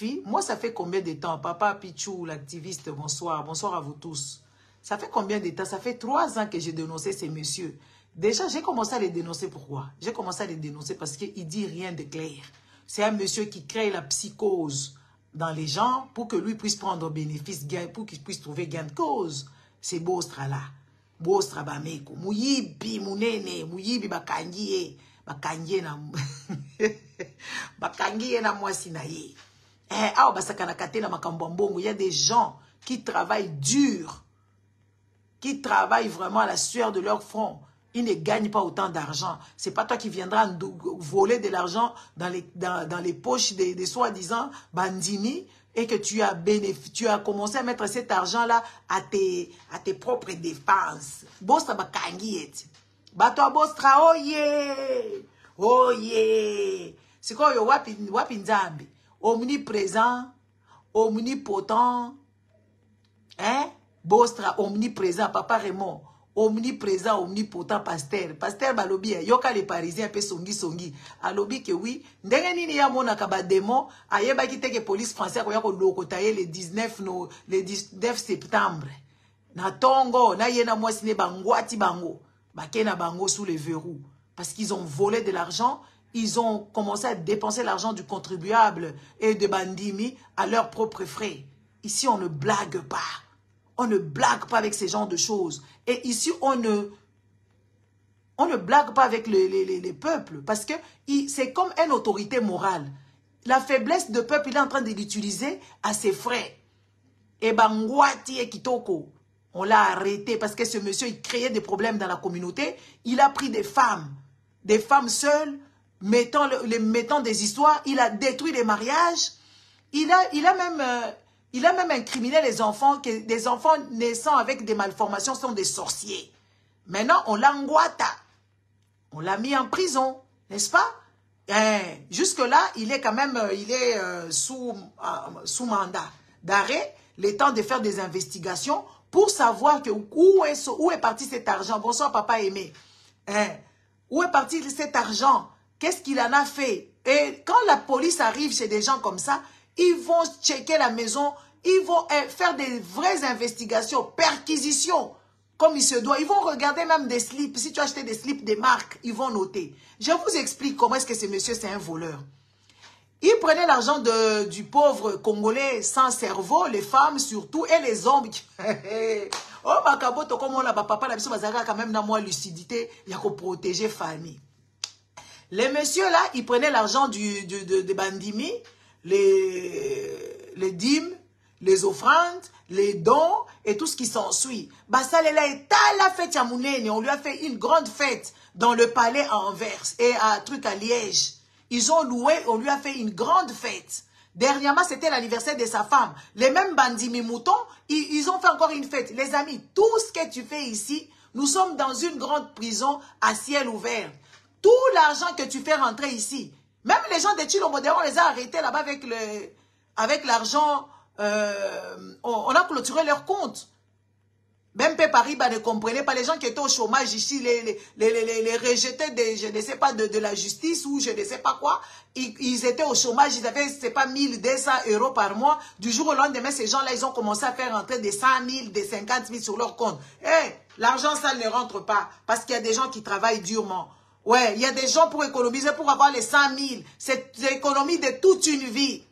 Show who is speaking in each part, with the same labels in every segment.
Speaker 1: filles. Moi, ça fait combien de temps? Papa Pichou, l'activiste, bonsoir. Bonsoir à vous tous. Ça fait combien de temps? Ça fait 3 ans que j'ai dénoncé ces messieurs. Déjà, j'ai commencé à les dénoncer. Pourquoi? J'ai commencé à les dénoncer parce qu'il ne dit rien de clair. C'est un monsieur qui crée la psychose dans les gens pour que lui puisse prendre bénéfice, pour qu'il puisse trouver gain de cause. C'est Bostra là. Bostra Bameko. Mouyibi, Mounene, Mouyibi Bakangiye. Bakangiye na... Bakangiye na Mwasinaye. Ah, Basakana Katena Makambambongo. Il y a des gens qui travaillent dur. Qui travaillent vraiment à la sueur de leur front. Ils ne gagnent pas autant d'argent. Ce n'est pas toi qui viendras voler de l'argent dans les poches des soi-disant bandini et que tu as commencé à mettre cet argent-là à tes propres dépenses. Bostra bakangiet. Bato bostra, oh yeah! Oh yeah! C'est quoi yo wapi nzambi? Omniprésent, omnipotent. Hein? Bostra, omniprésent, papa Raymond. Omniprésent, omnipotent, pasteur. Pasteur balobi, yoka les Parisiens, pe songi. Alobi que oui. Ndenge nini ya mona kaba démon, ayeba ki teke police française ko yako lokotaye le 19 septembre. Na tongo, na yena mwasine bangwati bango. Bakena bango sous les verrous. Parce qu'ils ont volé de l'argent, ils ont commencé à dépenser l'argent du contribuable et de Bandimi à leurs propres frais. Ici, on ne blague pas. On ne blague pas avec ces genres de choses. Et ici, on ne blague pas avec les peuples. Parce que c'est comme une autorité morale. La faiblesse de peuple, il est en train de l'utiliser à ses frais. Et Bangwati et Kitoko, on l'a arrêté parce que ce monsieur, il créait des problèmes dans la communauté. Il a pris des femmes seules, mettant des histoires. Il a détruit les mariages. Il a même incriminé les enfants, que des enfants naissant avec des malformations sont des sorciers. Maintenant, on l'a engouata. On l'a mis en prison, n'est-ce pas? Jusque-là, il est quand même sous mandat d'arrêt, le temps de faire des investigations pour savoir que, où est parti cet argent. Bonsoir, papa aimé. Où est parti cet argent? Qu'est-ce qu'il en a fait? Et quand la police arrive chez des gens comme ça, ils vont checker la maison, ils vont faire des vraies investigations, perquisitions, comme il se doit. Ils vont regarder même des slips. Si tu as acheté des slips des marques, ils vont noter. Je vous explique comment est-ce que ce monsieur, c'est un voleur. Il prenait l'argent du pauvre Congolais sans cerveau, les femmes surtout, et les hommes. Oh, Makaboto, comme on l'a, papa, la mission, quand même, dans moi, lucidité, il y a qu'à protéger famille. Les messieurs là, ils prenaient l'argent de Bandimi, les dîmes, les offrandes, les dons et tout ce qui s'ensuit. Basalela est à la fête à Mounene. On lui a fait une grande fête dans le palais à Anvers et à Liège. Ils ont loué, on lui a fait une grande fête. Dernièrement, c'était l'anniversaire de sa femme. Les mêmes Bandimi moutons, ils ont fait encore une fête. Les amis, tout ce que tu fais ici, nous sommes dans une grande prison à ciel ouvert. Tout l'argent que tu fais rentrer ici, même les gens de Chilombo, on les a arrêtés là-bas avec l'argent, on a clôturé leur compte. Même Pépariba ne comprenait pas les gens qui étaient au chômage ici, les rejetés je ne sais pas, de la justice ou je ne sais pas quoi. Ils étaient au chômage, ils avaient, c'est pas 1200 € par mois. Du jour au lendemain, ces gens-là, ils ont commencé à faire rentrer des 100 000, des 50 000 sur leur compte. L'argent, ça ne rentre pas parce qu'il y a des gens qui travaillent durement. Ouais, il y a des gens pour économiser, pour avoir les 100 000. C'est l'économie de toute une vie.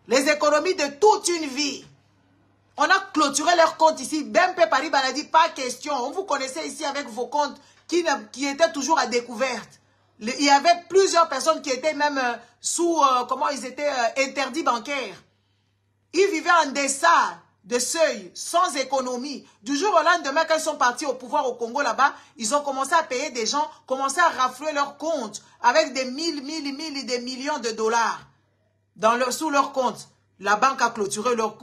Speaker 1: Les économies de toute une vie. On a clôturé leurs comptes ici. Bempe Paris a dit, pas question. On vous connaissait ici avec vos comptes qui étaient toujours à découverte. Il y avait plusieurs personnes qui étaient même sous, ils étaient interdits bancaires. Ils vivaient en deçà de seuil, sans économie. Du jour au lendemain, quand ils sont partis au pouvoir au Congo là-bas, ils ont commencé à payer des gens, commencé à rafler leurs comptes avec des mille et des millions de dollars sous leur compte. La banque a clôturé leur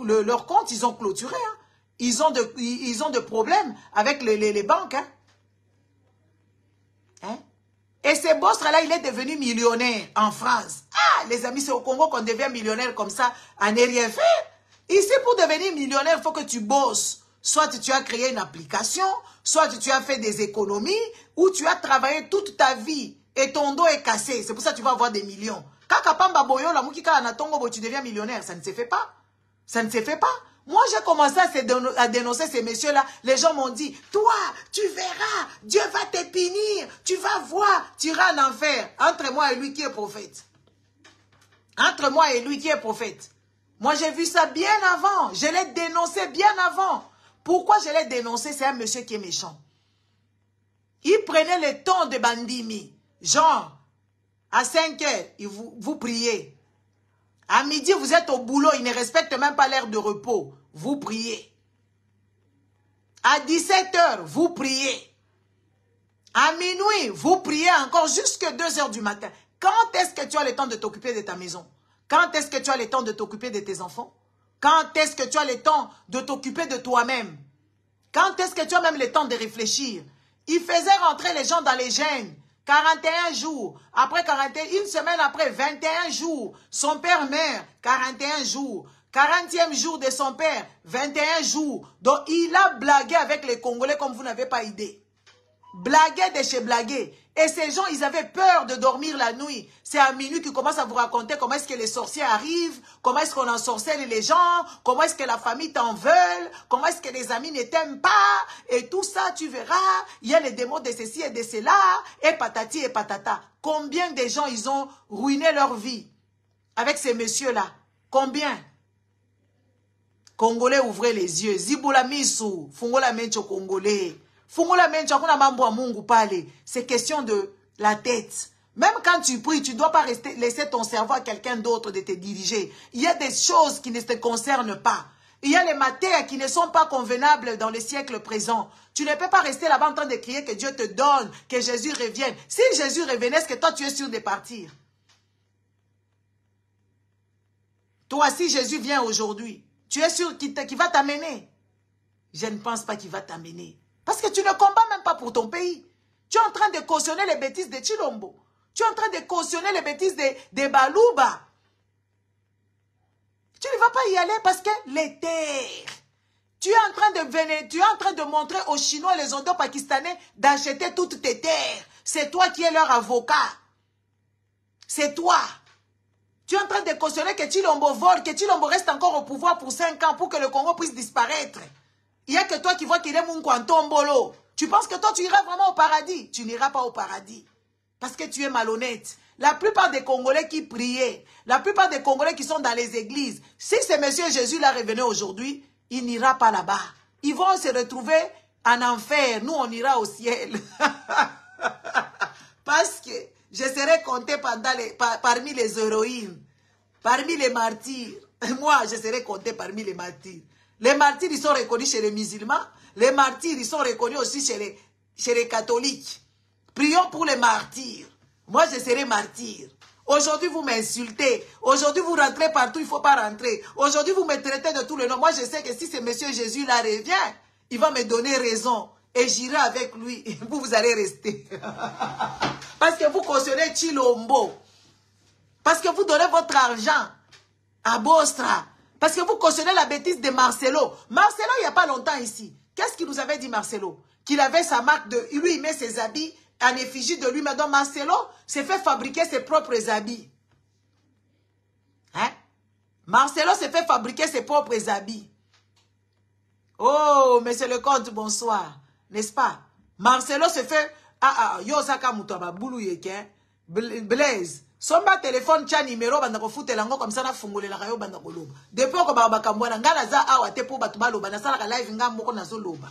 Speaker 1: compte, ils ont clôturé. Hein. Ils ont de problèmes avec les banques. Hein? Et ce boss-là, il est devenu millionnaire en France. Ah, les amis, c'est au Congo qu'on devient millionnaire comme ça, à ne rien faire. Ici, pour devenir millionnaire, il faut que tu bosses. Soit tu as créé une application, soit tu as fait des économies, ou tu as travaillé toute ta vie et ton dos est cassé. C'est pour ça que tu vas avoir des millions. Kaka pamba boyo la mukika anatongo tu deviens millionnaire. Ça ne se fait pas. Ça ne se fait pas. Moi, j'ai commencé à dénoncer ces messieurs-là. Les gens m'ont dit, toi, tu verras, Dieu va te punir, tu vas voir, tu iras en enfer. Entre moi et lui qui est prophète. Entre moi et lui qui est prophète. Moi, j'ai vu ça bien avant. Je l'ai dénoncé bien avant. Pourquoi je l'ai dénoncé? C'est un monsieur qui est méchant. Il prenait le temps de Bandimi. Genre, à 5 heures, vous priez. À midi, vous êtes au boulot. Il ne respecte même pas l'heure de repos. Vous priez. À 17 heures, vous priez. À minuit, vous priez encore jusqu'à 2 heures du matin. Quand est-ce que tu as le temps de t'occuper de ta maison? Quand est-ce que tu as le temps de t'occuper de tes enfants? Quand est-ce que tu as le temps de t'occuper de toi-même? Quand est-ce que tu as même le temps de réfléchir? Il faisait rentrer les gens dans les gènes. 41 jours. Après 41, une semaine après, 21 jours. Son père meurt, 41 jours. 40e jour de son père, 21 jours. Donc, il a blagué avec les Congolais comme vous n'avez pas idée. Blagué de chez blagué. Et ces gens, ils avaient peur de dormir la nuit. C'est à minuit qu'ils commencent à vous raconter comment est-ce que les sorciers arrivent, comment est-ce qu'on ensorcelle les gens, comment est-ce que la famille t'en veut, comment est-ce que les amis ne t'aiment pas, et tout ça, tu verras, il y a les démons de ceci et de cela, et patati et patata. Combien de gens, ils ont ruiné leur vie avec ces messieurs-là? Combien? Congolais, ouvrez les yeux. Ziboula misu, fungola mencho Congolais. C'est question de la tête. Même quand tu pries, tu ne dois pas laisser ton cerveau à quelqu'un d'autre de te diriger. Il y a des choses qui ne te concernent pas. Il y a les matières qui ne sont pas convenables dans le siècle présent. Tu ne peux pas rester là-bas en train de crier que Dieu te donne, que Jésus revienne. Si Jésus revenait, est-ce que toi tu es sûr de partir? Toi, si Jésus vient aujourd'hui, tu es sûr qu'il va t'amener? Je ne pense pas qu'il va t'amener. Parce que tu ne combats même pas pour ton pays. Tu es en train de cautionner les bêtises de Chilombo. Tu es en train de cautionner les bêtises de Balouba. Tu ne vas pas y aller parce que les terres. Tu es en train de venir, tu es en train de montrer aux Chinois et les Indo-Pakistanais d'acheter toutes tes terres. C'est toi qui es leur avocat. C'est toi. Tu es en train de cautionner que Chilombo vole, que Chilombo reste encore au pouvoir pour 5 ans pour que le Congo puisse disparaître. Il n'y a que toi qui vois qu'il est mon tombolo. Tu penses que toi, tu iras vraiment au paradis? Tu n'iras pas au paradis. Parce que tu es malhonnête. La plupart des Congolais qui priaient, la plupart des Congolais qui sont dans les églises, si ce monsieur Jésus-là revenait aujourd'hui, il n'ira pas là-bas. Ils vont se retrouver en enfer. Nous, on ira au ciel. Parce que je serai compté parmi les héroïnes, parmi les martyrs. Moi, je serai compté parmi les martyrs. Les martyrs, ils sont reconnus chez les musulmans. Les martyrs, ils sont reconnus aussi chez les catholiques. Prions pour les martyrs. Moi, je serai martyr. Aujourd'hui, vous m'insultez. Aujourd'hui, vous rentrez partout, il ne faut pas rentrer. Aujourd'hui, vous me traitez de tous les noms. Moi, je sais que si ce monsieur Jésus-là revient, il va me donner raison. Et j'irai avec lui. Vous allez rester. Parce que vous cautionnez Chilombo. Parce que vous donnez votre argent à Bostra. Parce que vous cautionnez la bêtise de Marcelo. Marcelo, il n'y a pas longtemps ici. Qu'est-ce qu'il nous avait dit, Marcelo? Qu'il avait sa marque de... Lui, il met ses habits en effigie de lui. Mais donc, Marcelo s'est fait fabriquer ses propres habits. Hein? Marcelo s'est fait fabriquer ses propres habits. Oh, monsieur le comte, bonsoir. N'est-ce pas? Marcelo se fait... yo saka mutaba boulou yeke. Blaise. Somba téléphone tcha numéro bandako foute lango comme ça na fungole la kayo bandako loba. Depuis ko ba bakambwana ngana za awa te po batu baloba na sala ka live ngambo ko na zo loba.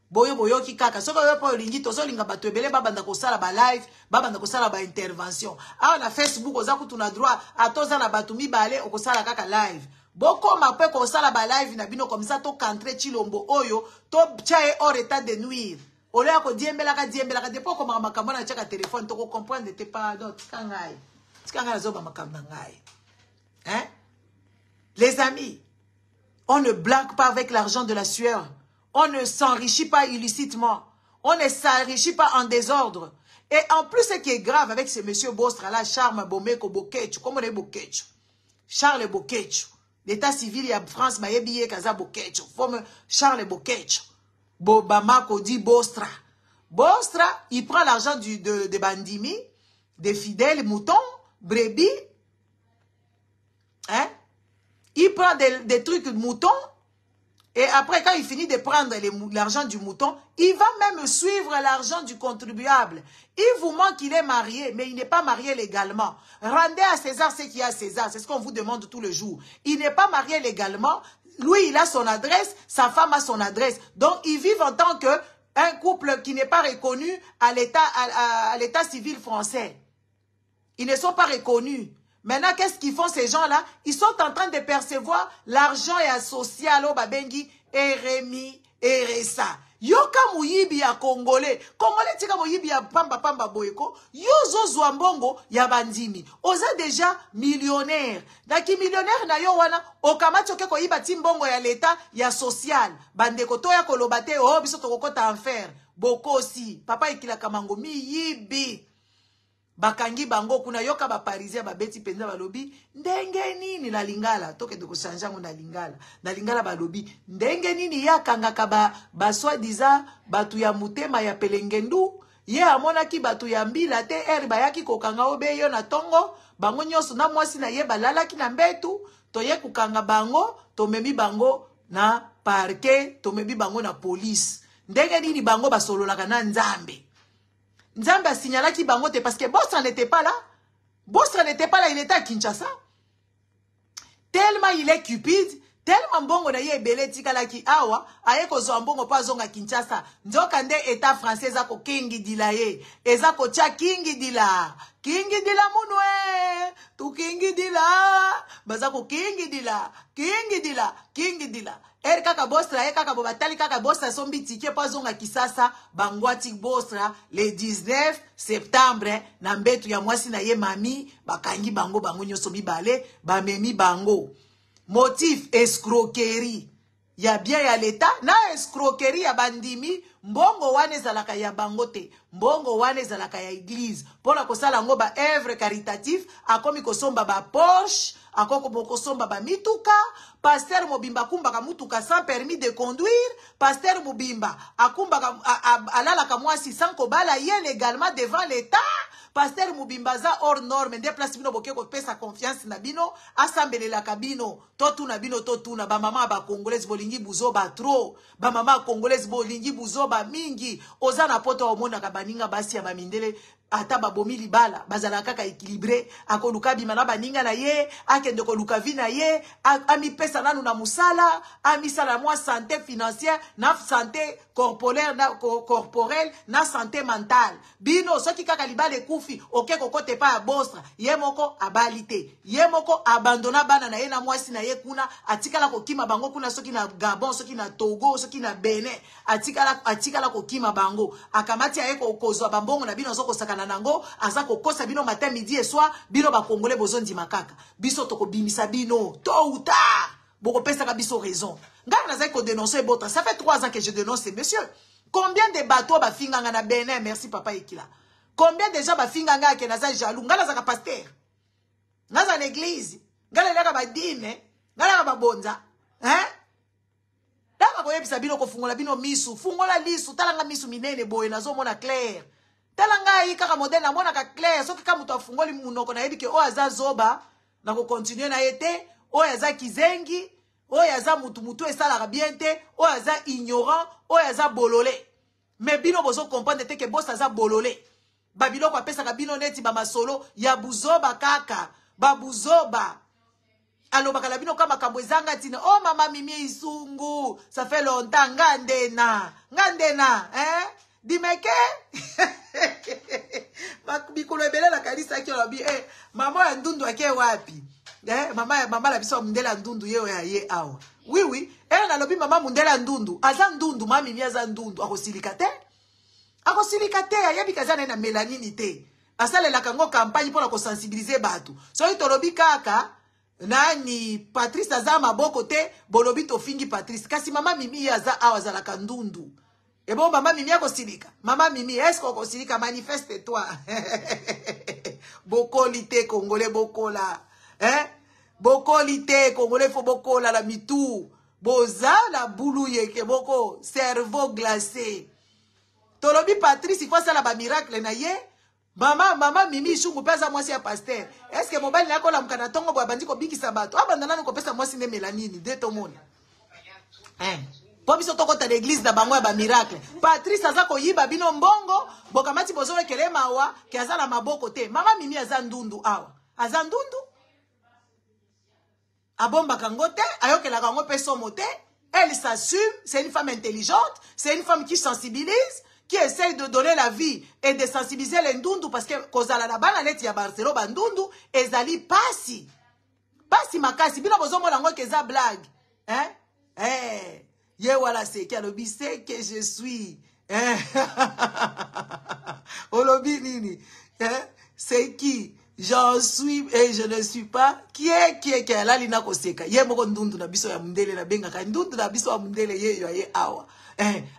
Speaker 1: Boyo ki kaka soko yo po lingi to so linga batu ebele ba bandako sala ba live, ba bandako sala ba intervention. Awa na Facebook oza kutu na droit atoza na batu mibale okosala kaka live. Boko mape ko sala ba live na bino comme ça to kantre Chilombo oyo to tchae hors état de nuire. Ole ako diembela ka depo ko makambo na chaka téléphone to ko comprendre te pas d'autre kangai. Hein? Les amis, on ne blague pas avec l'argent de la sueur. On ne s'enrichit pas illicitement. On ne s'enrichit pas en désordre. Et en plus, ce qui est grave avec ce monsieur Bostra là, Charles Bomeko Bokechu, comment on est Bokechu? Charles Bokechu. L'état civil, il y a France, Mayebiye Kaza Bokechu. Charles Bokechu. Bamako dit Bostra. Bostra, il prend l'argent de Bandimi, des fidèles moutons, brebis, Hein? Il prend des trucs de mouton. Et après, quand il finit de prendre l'argent du mouton, il va même suivre l'argent du contribuable. Il vous montre qu'il est marié, mais il n'est pas marié légalement. Rendez à César ce qu'il y a à César. C'est ce qu'on vous demande tous les jours. Il n'est pas marié légalement. Lui, il a son adresse. Sa femme a son adresse. Donc, ils vivent en tant qu'un couple qui n'est pas reconnu à l'état civil français. Ils ne sont pas reconnus. Maintenant, qu'est-ce qu'ils font ces gens-là? Ils sont en train de percevoir l'argent et social au Babengi, RMI, RSA. Yoka muyibi ya Congolais. Congolais tika muyibi ya pamba boyeko. Yozo zwambongo ya bandimi. Oza déjà millionnaire. Daki millionnaire na yo wana. Okamacho keko yiba timbongo ya l'État ya social. Bandeko toya kolobate. Oh, biso tokokota enfer. Boko aussi. Papa ikila kamango miyibi. Bakangi bango kuna yoka ba parisien ba beti penza balobi ndenge nini na lingala toke de ko changer ngo na lingala balobi ndenge nini yakanga ka ba soi-disant batu ya mutema ya pelengendu ye amonaki batu ya mbila te bayaki kokanga obeyo na tongo bango nyoso na mwasi na ye balalaki na mbetu toye kukanga bango tomemi bango na parquet tomemi bango na police ndenge nini bango basololaka na nzambe. Nzambe a signalé qui bangote parce que Bosra n'était pas là. Bosra n'était pas là, il était à Kinshasa. Tellement il est cupide, tellement bongo na ye belé tikala ki awa, aye ko zombongo pa zonga Kinshasa. Nzokande état français zako kingi dila ye. Ezako cha kingi dila. Kingi dila munwe. Tu kingi dila. Bazako kingi dila. Kingi dila. Kingi dila. Er kaka Bosra, kaka bobatali kaka Bosra sombi tike pa zonga Kisasa, bangwati Bosra, le 19 septembre, na mbetu ya mwasi na ye mami, bakangi bango bango nyoso mibale, bamemi bango. Motif, escroquerie. Ya bien ya l'État, na escroquerie ya bandimi, mbongo wane zalaka ya bangote, mbongo wane zalaka ya église. Pona kosala ngo ba œuvre caritatif, akomi kosomba ba Porsche, akoko kosomba ba mituka, pasteur Mobimba kumbaka mutuka sans permis de conduire, pasteur Mobimba akumbaka alalaka mwasi sans kobala ye légalement devant l'État. Pasteur Mubimbaza hors norme, déplace bino boke ko pesa confiance na bino, assemblée la kabino, totuna bino totuna, ba mama ba congolaise bolingi buzo ba trop, ba mama congolaise bolingi buzo ba mingi, ozana poto omona ka baninga basi ya ba mindele, ata ba bomi libala, bazala kaka équilibré, akoluka bimana baninga na ye, akende koluka vi na ye, ami pesa nanu na musala, ami sala moi santé financière, na santé corporelle, na santé mentale. Bino, soki kaka libale kufi, oke kokote pa ya Bosra, ye moko abalite, ye moko abandona bana na ye na mwasi na ye kuna, atikala kokima bango kuna soki na Gabon, soki na Togo, soki na Benin, atikala kokima bango, akamati ya ye kozwa bambongo na bino soko sakana nango, aza kokosa bino matin, midi et soir, bino ba Congolais bozondi makaka, biso toko bimisa bino, tôt ou tard, boko pesa ka biso raison. Ngana nazai ko dénoncer Botra, ça fait 3 ans que je dénonce ces messieurs. Combien de bateaux ba finganga na Benin, merci papa Ekila. Combien de gens ba finganga ke naza jaloux, ngala za ka pasteur. Naza l'église, ngala leka ba dîme, ngala ba bonza, hein? Dama koyebisa bino ko fungola bino misu, fungola lisu, talanga misu minene boye nazo mona clair. Talanga yi kaka modèle na mona ka clair, soki ka muto afungoli munoko na yebi ke o aza zoba, na ko continuer na yete, o aza kizengi, o aza mutu esala bien te, o aza ignorant, o aza bololé. Mais bino bozo comprendre te ke boss aza bololé. Babilo kwa pesa ka bino neti ba masolo ya buzoba kaka, ba buzoba. Alo bakala bino kama kabwezanga tina, oh mama mimi isungu, ça fait longtemps ngandena, hein? Dimeke bikolo ebele la kalisa ki olabi mama ya ndundu ake wapi mama la biso mundela ndundu ye awa oui na lobi mama mundela ndundu aza ndundu mami mi aza ndundu akosilika te ayebi kaza na melanini te asalela kango campagne pour ko sensibiliser batu so itolobi kaka nani Patrice aza maboko te bolobi to fingi Patrice kasi mama mimi aza awa za la ndundu. Et bon, maman Mimi a kosilika. Maman Mimi, est-ce qu'on kosilika? Manifeste-toi. Bokolité, Congolais, Bokola. Hein? Bokolité, Congolais, faut Bokola, la mitou. Boza, la boulouye, ke boko, cerveau glacé. Tolobi Patrice, il faut ça la miracle, na ye. Mama Mimi Chungu pesa moi si pasteur. Est-ce que mobile na ko la mkana tongo bo bandi ko bikisa bato. Abandana ko pesa moi si ne melanini de to monde. Po biso to kota l'église na bango ya ba miracle. Patrice aza ko yiba bino mbongo, bokamati bozole kele mawa, ki azala maboko te. Mama Mimi azandundu awa. Azandundu. Abomba kangote, ayokela kango peso mote. Elle s'assume, c'est une femme intelligente, c'est une femme qui sensibilise, qui essaye de donner la vie et de sensibiliser les ndundu parce que kozala na bana neti ya Barcelo bandundu ezali pasi. Pasi makasi bino bozomo nango keza blague. Ye wala c'est qui alobi c'est que je suis. Olobi nini? C'est qui? J'en suis et je ne suis pas. Qui est la lina koseka? Ye moko ndundu na biso ya mundele na benga ka ndundu na biso ya mundele ye awa.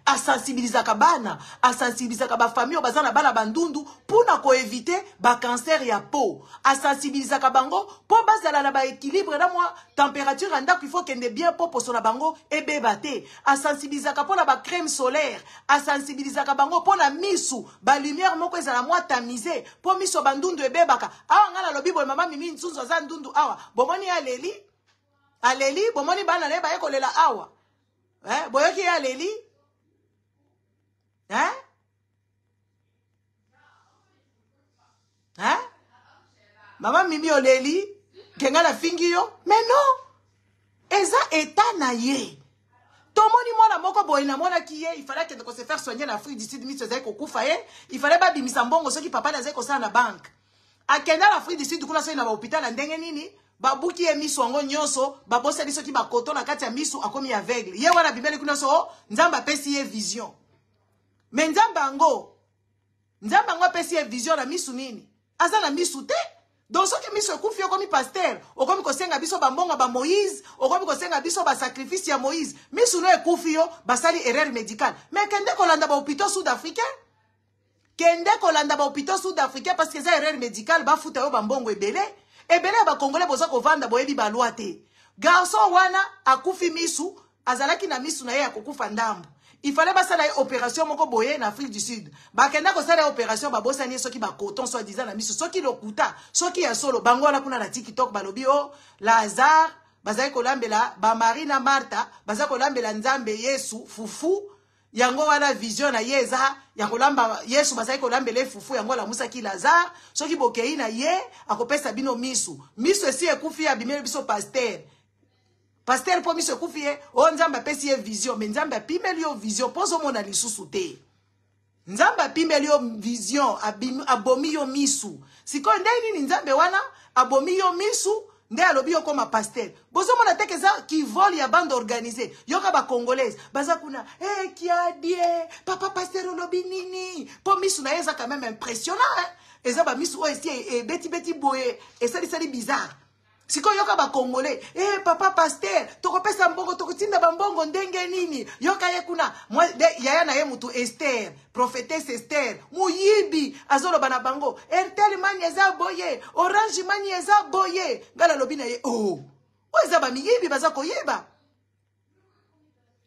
Speaker 1: A sensibiliser kabana, a sensibiliser ba famille bazana bana bandundu pour na ko éviter ba cancer ya peau. A sensibiliser bango pour bazala na ba équilibre na moi température anda qu'il faut kende bien pour so na bango e bebate. A sensibiliser pour na ba crème solaire, a sensibiliser bango pour na misu, ba lumière moko ezala moi tamisé pour miso bandundu e bebaka. Awa ngala lobi bo mama Mimi nsunzo za ndundu awa. Bomoni aleli, bomoni bana le ba ekolela awa. Boyoki aleli. Maman Mimi oleli, kenga la fingi yo. Mais non, eza état na ye. Tomoni mwana moko boy na mwana ki ye, il fallait que se faire soigner na Afrique du Sud, mi tozai ko kufa ye, il fallait ba bimisa mbongo soki papa na zai ko sa na banque. Akenda la Afrique du Sud kuna so na ba hôpital na ndenge nini? Babuki ye misu ango nyonso, baboseli soki ba koto na kati ya misu akomi aveugle. Ye wana bibeli kuna so, nzamba pesi ye vision. Mais nzamba ango pesi ye vision na misu nini? Aza na misu te. Donc ce qui misu ekufi okomi pasteur, okomi kosenga biso bambonga ba Moïse, okomi kosenga biso ba sacrifice ya Moïse. Misu no ekufi yo basali erreur médicale. Mais kende kolanda ba hôpital sud-africain? Kende kolanda ba hôpital sud-africain parce que za erreur médicale ba futa yo bambongo ebele. Ebele ba congolais boza ko vanda boyebi ba loi te. Garçon wana akufi misu, azalaki na misu na ye akokufa ndambo. Il fallait pas ça la opération moko boye en Afrique du Sud. Ba kenda ko ça la opération ba bosani soki ba coton soit disant na misu soki lokuta, soki ya solo bango na kuna na TikTok balobi o Lazare, bazai ko lambela ba Marina Martha, bazai ko lambela Nzambe Yesu fufu. Yango wana vision na yeza ya kolamba Yesu bazai ko lambele fufu yango la Musa ki Lazare, soki bokei na ye akopesa bino misu. Misu esi ekufi ya bimeli biso pasteur. Pasteur pour miso kufie, o nzamba pesi ye vision, mais nzamba pimeli yo vision, pozo mona lisusu te. Nzamba pimeli yo vision, abomi yo misu. Siko ndai nini nzambe wana, abomi yo misu, nde alobi yo koma pasteur. Bozo mona teke za ki vole ya bande organisée. Yoka ba congolaise, baza kuna, kia die, papa pasteur olobi nini. Po misu na yeza quand même impressionnant, Eza ba misu o esi beti boye, et sali bizarre. Siko yoka ba congolais, papa pasteur, toko pesa mbongo, toko tinda bambongo ndenge nini. Yoka ye kuna, yaya na ye mutu Esther, prophétesse Esther, muyibi, azolo bana bango, Airtel mani eza boye, Orange mani eza boye. Gala lobina ye, eza ba miyibi baza koyeba.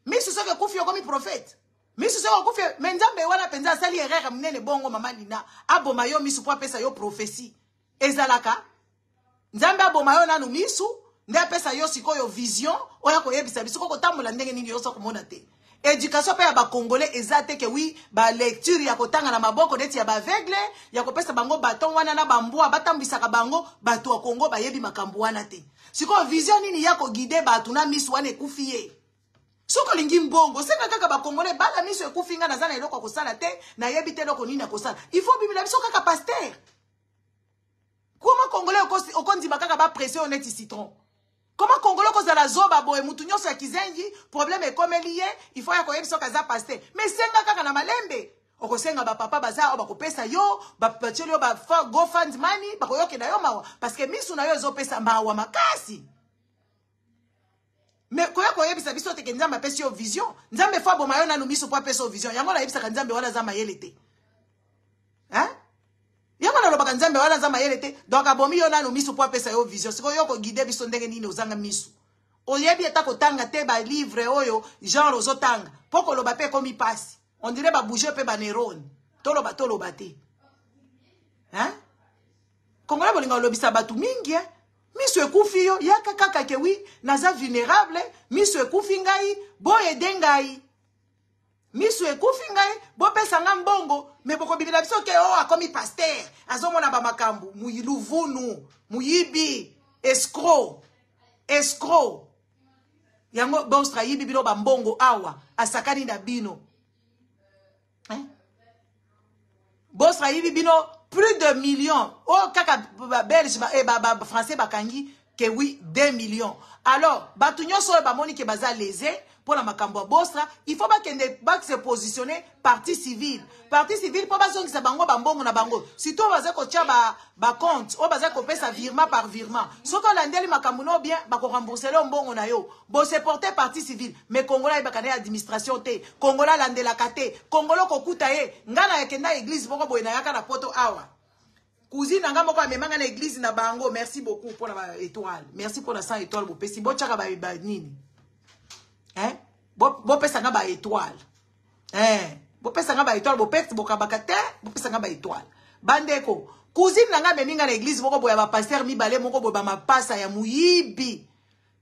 Speaker 1: Misu soke kufi yokomi prophète. Misu soke kufi, menzambe wana penza sali erreur mnene bongo mama nina. Aboma yo misu po pesa yo prophétie. Ezalaka. Nzambe aboma yo nanu misu, nde apesa yo sikoyo vision, oya koyebisa biso koko tambola ndenge nini yo so komona te. Éducation pe ya ba congolais ezate ke oui, ba lecture ya kotanga na maboko neti ya ba aveugle, ya kopesa bango baton wana na bambua batambisaka bango bato wa Kongo bayebi makambo wana te. Sikoyo vision nini ya ko guider bato na misu wana ekufi ye. Soko lingi mbongo, senga kaka ba congolais bala misu ekufi nga na zana eloko kosala te, na yebi te loko nini akosala. Il faut bimila biso kaka pasteur. Comment Congolais au kondi bakaka ba presser honnête citron? Comment Congolais cause la zoba boy mutu nyonso ya kizengi problème est comme lié, il faut ya koyebisa kaza pasteur. Mais senga kaka na malembe. Okosenga ba papa baza o bakopesa yo, ba pacheli yo ba go fund money, bakoyoke na yo mawa parce que misu na yo ezopesa mawa makasi. Mais koya koyebisa biso te ke nzamba pesi yo vision, nzambe fa bo mayo na no misu po pesa yo vision. Yango na yebisa ka nzambe wana za mayelete. Yama na lobaka nzambe wana za mayelete, donc abomi yo nanu misu po pesa yo vision. Siko yo ko guider biso ndenge nini ozanga misu. Oyebi eta ko tanga te ba livre oyo genre ozotanga. Poko loba pe komi pasi. On dirait ba bouger pe ba neurone. Toloba te. Hein? Congolais bolinga lobisa batu mingi, hein? Miso ekufi yo, yaka kaka ke oui, naza vulnérable, miso ekufi ngai, bo ede ngai. Miso ekufi ngai, bo pesa nga mbongo, me boko bibila biso ke oh akomi pasteur, azomona ba makambu, muyiluvunu, muyibi, escroc. Yango bostra yibi bino ba mbongo awa, asakani na bino. Hein? Bostra yibi bino plus de millions. Oh, kaka belge français bakangi que oui 2 millions. Alors, batunyo so ba moni ke baza lésé pour la makambo bostra, il faut pas se positionner partie civile. Partie civile pour bazongi sa bango bambongo na bango. Si to baza ko tia ba compte, o baza ko pesa virement par virement. Soko landeli makambo no bien ba ko rembourser le mbongo na yo. Bo se porter partie civile, mais Congola ba kana administration te. Congola landela kate. Congolo ko kuta ye. Ngana yakenda église boko boyena yaka na poto awa. Cousine nanga moko amemanga na église na bango. Merci beaucoup pour la étoile. Merci pour la 100 étoiles bo pesi bo tchaka ba nini. Hein? Bo pesa nga ba étoile. Hein? Bo pesa nga ba étoile bo pesa bo kabakate, bo pesa nga ba étoile. Bandeko, cousine nanga meminga na église moko boya ba pasteur mibale moko boya ba mapasa ya muyibi.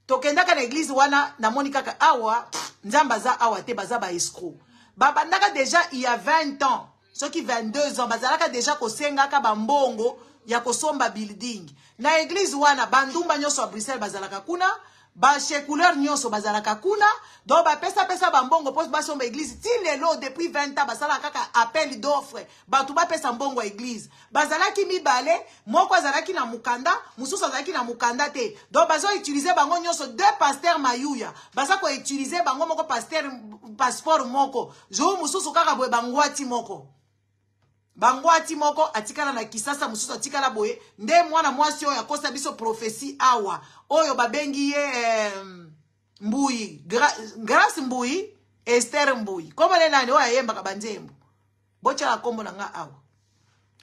Speaker 1: Tokendaka na église wana na monika ka awa, nzamba za awa te baza ba escroc. Babandaka déjà il y a 20 ans. Ceux qui 22 ans, bazalaka déjà ko sengaka ba mbongo ya kosomba building. Na église wana bandumba nyoso a Bruxelles bazalaka kuna, ba chez couleur nyoso bazalaka kuna, donc ba pesa ba mbongo pos ba somba église ti lelo depuis 20 ans basala kaka appel d'offre. Ba tu ba pesa mbongo a église. Bazalaki mibale, moko azalaki na mukanda, mususu azalaki na mukanda te. Donc bazo utiliser bango nyoso deux pasteurs mayuya. Baza ko utiliser bango moko pasteur passeport moko. Jo mususu kaka boye bangwati moko. Bangwati moko atikala na kisasa mususu atikala boye nde mwana mwasi oyo akosa biso prophétie awa oyo babengi ye Mbuyi Grace Mbuyi Esther Mbuyi koma le nani oyo yemba ka banzembo bocha kombo na nga awa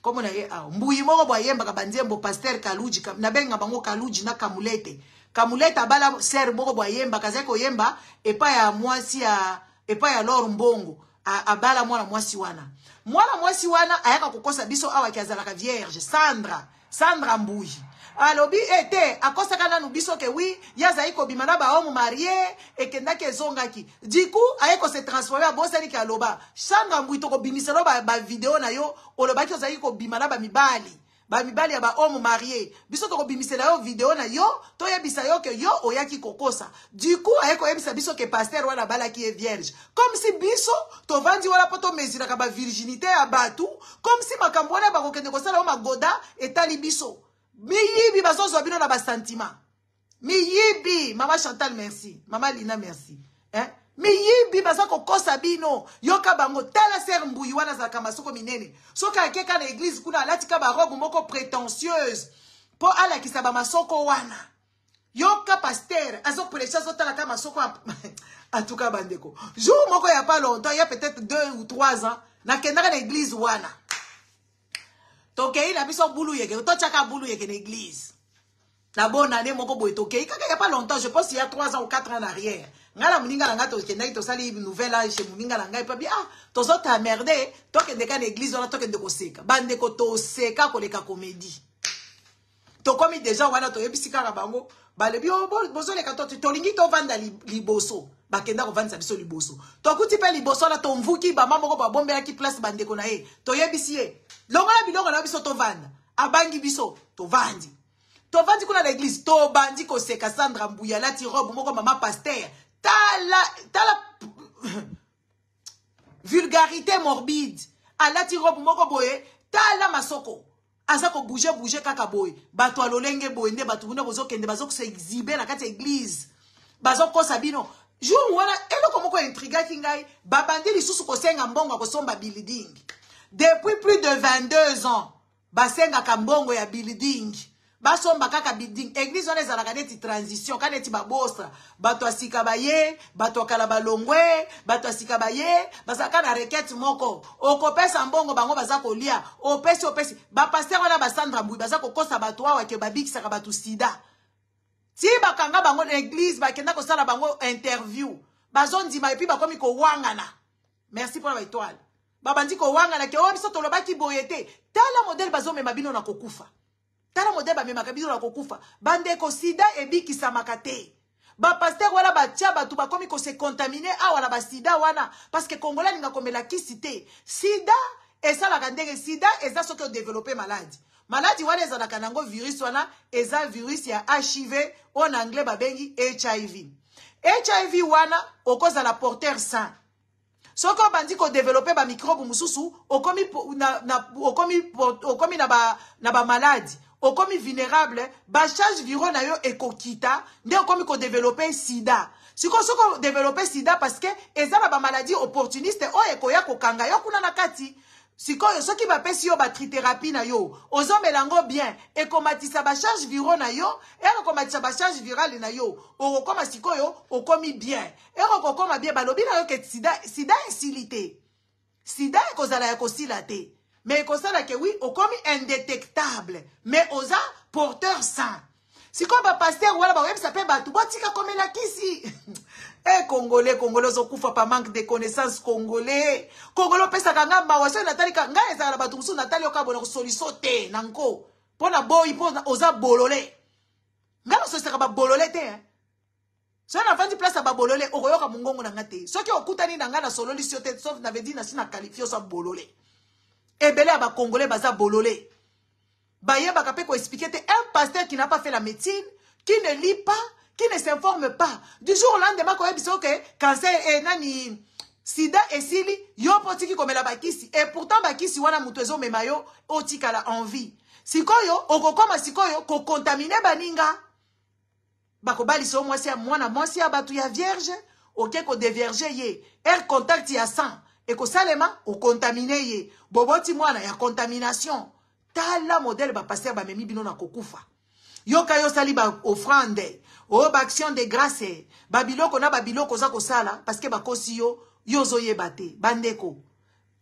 Speaker 1: kombo na ye awa Mbuyi moko bo yemba ka banzembo pasteur Kaluji na benga bango Kaluji na Kamulete abala ser moko bo yemba kazako yemba epa ya mwasi ya epa ya Lor Mbongo abala mwana mwasi wana. Mwana mwasi wana ayaka kukosa biso awa kiazalaka vierge Sandra Mbuyi. Alobi ete akosa kana nubiso ke oui yaza iko bimana ba homme marié ekenda ke zongaki. Du coup ayeko se transformer a bosani ki aloba. Sandra Mbuyi toko bimiselo ba video na yo oloba ki ozali ko bimana ba mibali. Ba mibali ya ba homme marié. Biso toko bimisela yo video na yo to yebisa yo ke yo oyaki kokosa. Du coup ayeko yebisa biso ke pasteur wana bala ki est vierge. Comme si biso to vandi wala poto mezira ka ba virginité ya batu, comme si makambo wana ba kokende kosala o magoda etali biso. Miyibi bazozo bino na ba sentiment. Miyibi, Mama Chantal merci, Mama Lina merci. Hein? Miyibi baza kokosa bino yoka bango tala ser Mbuyi wana za kamasoko minene. Soka akeka na église kuna alatika ba robe moko prétentieuse po ala kisaba masoko wana. Yoka pasteur azo prêcher zo tala kama soko en tout cas bandeko. Jour moko ya pas longtemps, il y a peut-être 2 ou 3 ans, na kendaka na église wana. Tokei na biso bulu yeke, to chaka bulu yeke na église. La bonne année moko boy tokei, kaka y a pas longtemps, je pense il y a 3 ans ou 4 ans en arrière. Ngala muninga langa to kendaki to sali nouvelle là chez muninga langa et puis ah, to zo ta merde, to kendeka na église wana to kendeko seka. Bandeko to seka koleka comédie. To komi déjà wana to yebisika na bango, ba le bio bozo le kato to lingi to vanda liboso. Ba kenda ko vanda biso liboso. To kuti pe liboso na to mvuki ba mama ko ba bombela ki place bandeko na ye. To yebisiye. Longola bilongo na biso to vanda. Abangi biso to vandi. To vandi kuna l'église to bandi ko seka Sandra Mbuyi lati robe moko mama pasteur. Tala vulgarité morbide. Alati robe moko boye, tala masoko. Azako bouger kaka boy. Bato alolenge boy nde bato kuna bozo kende bazo se exhiber na kati église. Bazo ko sabino. Jour wana eloko moko intriga kingai, babandi lisusu ko senga mbongo ko somba building. Depuis plus de 22 ans, basenga kambongo ya building. Basomba kaka building. Église wana ezalaka neti transition, kaneti babosa. Bato asika baye, bato akala balongwe, bato asika baye, basaka na requête moko. Okopesa mbongo bango bazako lia. Opesi. Ba pasteur wana ba Sandra Mbuyi bazako kosa bato awa ke babikisaka bato sida. Si bakanga bango l'église, bakenda ko sala bango interview. Bazondima et puis bakomi ko wangana. Merci pour la étoile. babandi ko wanga na ke o biso tolobaki boyete tala modèle bazo mema bino na kokufa tala modèle ba mema bino na kokufa bande ko sida ebikisa makate ba pasteur wala ba tia batu ba komi ko se contaminer awa na ba sida wana parce que congolais ninga komela kisite sida esa la kandenge sida eza soki o développer maladie wana eza na kanango virus wana eza virus ya HIV en anglais babengi HIV wana okoza la porteur sain soko bandi ko développer ba microbe mususu okomi na ba maladie okomi vulnérable ba charge viral na yo ekokita nde okomi ko développer sida soko développer sida parce que eza na ba maladie opportuniste o ekoya kokanga yo kuna na kati sikoyo soki bapesi yo batrithérapie na yo ozomelango bien ekomatisa ba charge viral na yo ekomatisa ba charge virale na yo okokoma sikoyo okomi bien ekokoma bien balobi na yo ke sida esilite sida ekozala ya kosila te mais ekozala ke oui okomi indétectable mais oza porteur sain sikoyo bapasteur wala bayebisa mpe bato botika komela kisi Congolais ozokufa pa manque de connaissances Congolais pesa kanga mawaso natali kanga ezala batu musu natali okabona ko solution te nanko pona boy pona oza bololé ngalo so seka ba bololé te so na vandi place ba bololé okoyoka mungongo na ngate soki okutani na ngana solution te sauf na vedi na sina qualifié so bololé ebele ba Congolais baza bololé bayeba kapé ko expliquer te un pasteur qui n'a pas fait la médecine qui ne lit pas qui ne s'informe pas. Du jour au lendemain, quand il que cancer et nani sida et sili, yo potiki comme la bakisi. Et pourtant, bakisi wana mutuezo memayo, otika la envie. Sikoyo, okokoma sikoyo, ko contamine baninga. Bako bali so mwasi ya mwana, mwasi ya batu ya vierge, oke ko devierge ye. Er contact ya sang. Et ko salema, o contamine ye. Boboti mwana ya contamination. Tala modèle ba passer ba memi bino na kokufa. Yo kayo sali ba offrande. Oh, ba action de grâce. Babiloko na babiloko za kosala. Parce que bakosi yo zoye bate. Bandeko.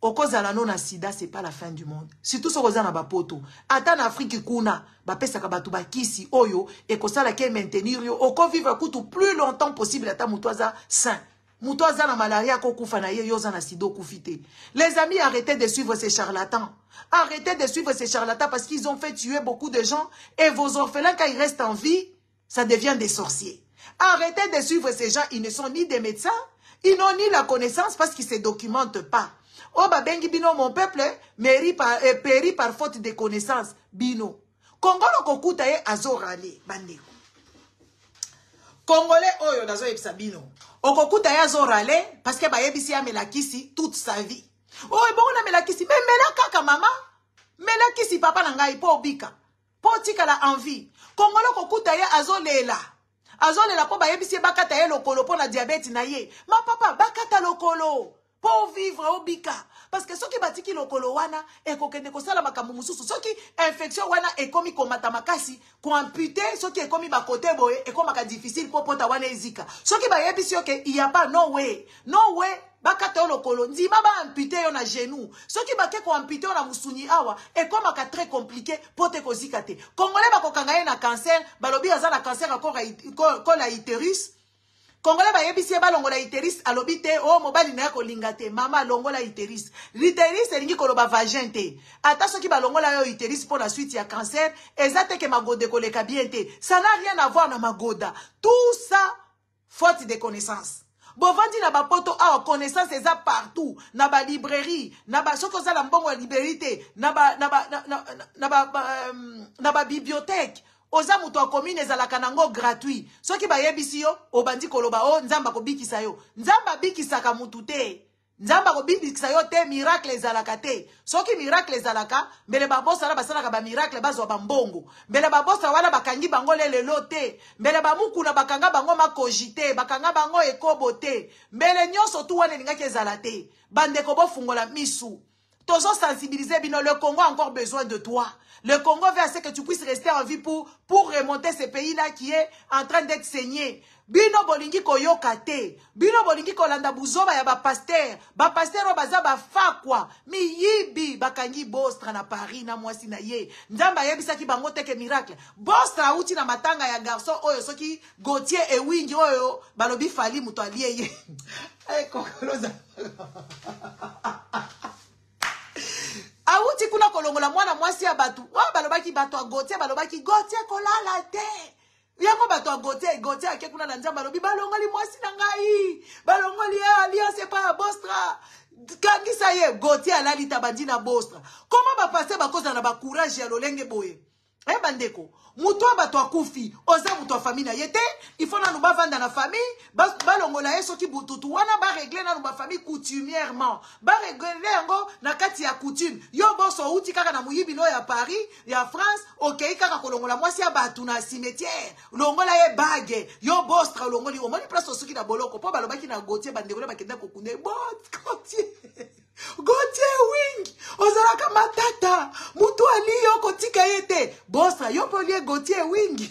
Speaker 1: Okozala no na sida, c'est pas la fin du monde. Surtout so kozana bapoto. Ata na Afrique kuna. Bapesa kabatu bakisi oyo. Et kosala ke maintenir yo. Oko vivre kutu plus longtemps possible. Ata mutoaza sain. Mutoaza na malaria kokufa na ye yoza na sido kufite. Les amis, arrêtez de suivre ces charlatans. Arrêtez de suivre ces charlatans parce qu'ils ont fait tuer beaucoup de gens. Et vos orphelins, quand ils restent en vie, ça devient des sorciers. Arrêtez de suivre ces gens. Ils ne sont ni des médecins. Ils n'ont ni la connaissance parce qu'ils ne se documentent pas. Oh, babengi bino, mon peuple, périt par faute de connaissance. Bino. Congolo kokuta ye azorale. Bandeko. Congolais, oyo, nazo yebisa bino. Okokuta ye azorale parce que ba yebisi ya melakisi toute sa vie. Oh, bon, on a melakisi. Mais melakaka, maman. Melakisi, papa nangai, po obika. Po tika la envie. Congolo kokuta ye azolela. Azolela po bayebisi bakata ye lokolo po na diabète na ye. Ma papa bakata lokolo po vivre obika. Parce que soki batiki lokolo wana ekokende kosala makambo mususu. Soki infection wana ekomi komata makasi ko amputer soki ekomi ba côté boye ekomaka difficile po pota wana ezika. Soki bayebisi yoke il y a pas no way. No way. Bakata lokolo ndima ba amputer yo na genou soki bake ko amputer yo na musuni awa e koma ka très compliqué pote ko zikate congolais bakokanga ye na cancer balobi aza na cancer ko la utérus congolais ba yebisi ba longola utérus alobi te o mobali na ko lingate mama longola utérus l'utérus elingi ko loba vagin te ata soki ba longola yo utérus pour la suite ya cancer ezate ke magode ko leka bien te ça n'a rien à voir na magoda tout ça faute de connaissance. Bovandi na ba poto awa connaissance eza partout na ba librairie na ba soko za la mbongo ya liberté na ba bibliothèque oza muto a commune ezalaka nango gratuit soki ba yebisi yo obandi koloba o nzamba ko bikisa yo nzamba bikisaka mutu te nzamba ko bikisa yo te miracle ezalaka te soki miracle ezalaka mbele babosa na basalaka ba miracle bazwa ba mbongo mbele babosa wana bakangi bango lelo te mbele bamukuna bakanga bango makojite bakanga bango ekobo te mbele nyonso tu wana lingaki ezala te bandeko bofungola misu tozo sensibiliser bino. Le Congo a encore besoin de toi. Le Congo veut assez que tu puisses rester en vie pour remonter ce pays-là qui est en train d'être saigné. Bino bolingi koyoka te. Bino bolingi kolanda buzoba ya ba pasteur o baza ba fakwa. Mi yibi bakangi Bostra na Paris na mwasi na ye. Nzamba yebisaki bango teke miracle. Bostra uti na matanga ya garçon oyo soki Gauthier e wingi oyo balobi fali muto alie ye. Ay kokoloza. Bauti kuna kolongola mwana mwasi ya batu. Wa balobaki batu a Gautier, balobaki Gautier kolala te. Yango bato a Gautier ake kuna na nzamba lobi balongoli mwasi na ngai. Balongoli alliance pa Bostra. Kangisa ye Gautier alali tabandi na Bostra. Comment ba passer ba koza na ba courage ya lolenge boye? Bandeko, muto bato akufi, oza muto a famille na yete, il faut na nuba vanda na famille, balongola ye soki bututu wana ba régler na nuba famille coutumièrement. Ba régler yango na kati ya coutume. Yo boso uti kaka na muyibi no ya Paris, ya France, okay kaka kolongola mwasi ya batu na cimetière. Longola ye bague, yo bostra longoli, omoni place soki na boloko, po balobaki na Gautier bandeko ba kenda kokunde, Gautier. Gautier wing, ozalaka matata, mutu ali yo kotika yete, Bostra, yo polie Gautier wing.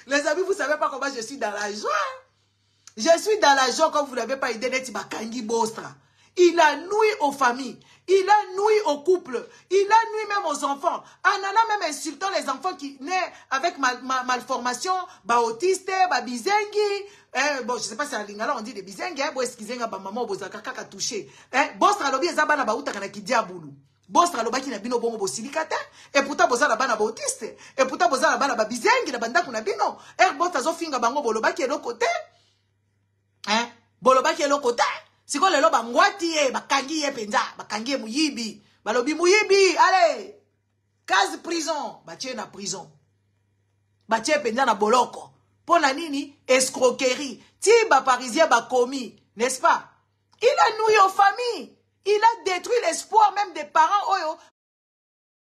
Speaker 1: Les amis, vous savez pas comment je suis dans la joie. Je suis dans la joie comme vous n'avez pas idée d'être Bakangi Bostra. Il a nui aux familles. Il a nui au couple. Il a nui même aux enfants. En allant même insultant les enfants qui naissent avec malformation, autiste, bizengi. Bon, je sais pas si en lingala on dit des bizengi. Bon, excusez-moi, maman, bozaka kaka touché. Bostra lobi ezabana bauta kana kidiabulu. Bostra lobaki na bino bongo bosilikata. Et pourtant bozala bana autiste. Et pourtant bozala bana bizengi na banda kuna bino. Bostra zo finga bango bolobaki elo côté. Bolobaki elo côté. Si quoi le loba ngwati ye bakangi ye penza bakangi ye muyibi balobi muyibi allez case prison batie na prison batie penza na boloko pona nini escroquerie ti ba parisien ba commis n'est-ce pas? Il a noué aux familles, il a détruit l'espoir même des parents oyo